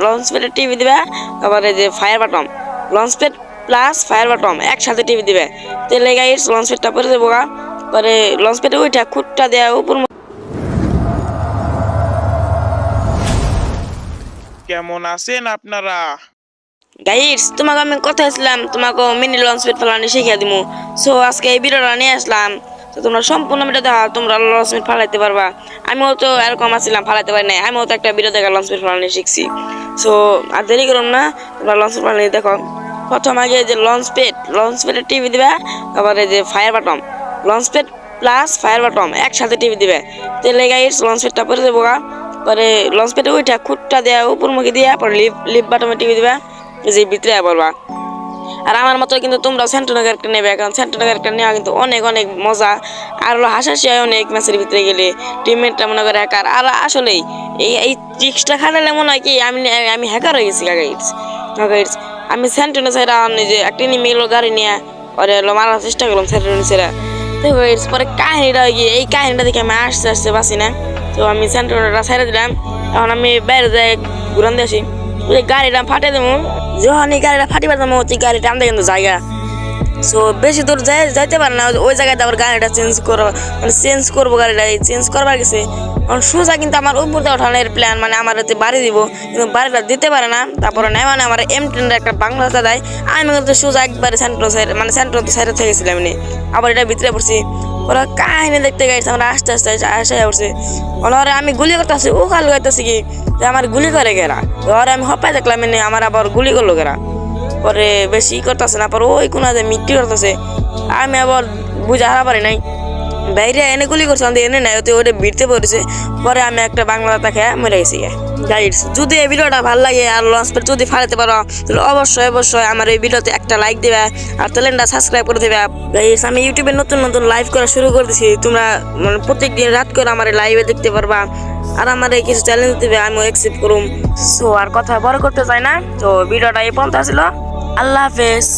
Launch প্যাডের TV দিবে, তারপরে যে fire button launch pad plus fire button একসাথে টিভি দিবে। তেলে গাইস লঞ্চ প্যাডটা পরে দেবো, পরে লঞ্চ প্যাডে ওইটা খুঁটটা দেওয়া উপর। কেমন আছেন আপনারা? গাইস তোমাকে আমি কথা ছিলাম তোমাকে মিনি লঞ্চ প্যাড ফেলানি শিখিয়ে দিমু। সো আজকে এই ভিডিওটা নিয়ে আসলাম, তো তোমরা সম্পূর্ণ ভিডিও দেখা, তোমরা লঞ্চ প্যাড ফালাইতে পারবা। আমিও তো এরকম আসছিলাম, ফালাইতে পারি নাই, আমিও তো একটা ভিডিও দেখা লঞ্চ প্যাড ফালানি শিখছি। সো আর দেরি করুন না, তোমরা লঞ্চ প্যাড ফালানি দেখো। প্রথম আগে যে লঞ্চ প্যাডের টিভি দিবে, তারপরে যে fire button launch pad plus fire button একসাথে টিভি দিবে। তেলে গাইস লঞ্চ প্যাডটা পরে দেবো, পরে লঞ্চ প্যাডে ওইটা খুঁটটা দেওয়া উপর মুখে দিয়ে পরে লিপ বাটমে টিভি দিবা, যে ভিতরে বলবা। আর আমার মতো কিন্তু তোমরা সেন্টোনাগার একটা নেবে, কারণ সেন্টোনাগার একটা নেওয়া কিন্তু অনেক অনেক মজা। আর হলো হাসাহাসি হয় অনেক ম্যাচের ভিতরে গেলে, টিমমেটটা মনে করে একার। আর আসলেই এই ট্রিক্সটা খাটালে মনে হয় কি আমি হ্যাকার হয়ে গেছি গাইডস। আমি সেন্টোনা ছাড়া যে একটা নিয়ে গাড়ি নিয়ে ওরে মারার চেষ্টা করলাম সেন্টোনা ছেড়া। তো পরে কাহিনিটা হয়ে গিয়ে এই কাহিনিটা দেখে আমি আসতে আসতে বাঁচি না। তো আমি সেন্টোনাটা ছেড়ে দিলাম, এখন আমি বাইরে যাই ঘুরান দিয়ে আসি। ওই গাড়িটা ফাটে দেবো, যখন এই গাড়িটা ফাটিবার যাবো ওই গাড়িটা আমাদের কিন্তু জায়গা। সো বেশি দূর যাইতে পারে না, ওই জায়গাতে আবার গাড়িটা চেঞ্জ করবো গাড়িটা চেঞ্জ করবার গেছে। কারণ সোজা কিন্তু আমার উপর দিয়ে ওঠানোর প্ল্যান, মানে আমার হচ্ছে বাড়ি দিব, কিন্তু বাড়িটা দিতে পারে না। তারপরে নেই মানে আমার M10 একটা বাংলাতে দেয়, আমি কিন্তু সোজা একবারে সেন্ট্রো সাইডে থেকে গেছিলাম এমনি, আবার এটা ভিতরে পড়ছি। ওরা কাহিনী দেখতে গেছে, আমরা আস্তে আস্তে আসে পড়ছে। ওরা আমি গুলি করতেছি, ও খাল গাইতেছি কি যে আমার গুলি করে গেরা, ওরা আমি হপাই দেখলাম এনে আমার আবার গুলি করলো গেরা। পরে বেশি করতেছে না, পরে ওই কোন মিট্টি করতেছে, আমি আবার বুঝা হারা পারি নাই, বাইরে এনে গুলি করছে আমাদের এনে নাই, ওতে ওটা ভিড়তে পড়েছে। পরে আমি একটা বাংলা দেখে মরে গেছি। গাইডস যদি এই ভিডিওটা ভালো লাগে আর লঞ্চ প্যাড যদি ফালাতে পারো তাহলে অবশ্যই আমার এই ভিডিওতে একটা লাইক দেবে আর চ্যানেলটা সাবস্ক্রাইব করে দেবে। গাইডস আমি ইউটিউবে নতুন নতুন লাইভ করা শুরু করে দিয়েছি, তোমরা মানে প্রত্যেকদিন রাত করে আমার লাইভে দেখতে পারবা। আর আমার এই কিছু চ্যালেঞ্জ দেবে, আমিও অ্যাকসেপ্ট করুম। সো আর কথা বড় করতে চাই না, তো ভিডিওটা এই পর্যন্ত ছিল। আল্লাহ হাফেজ।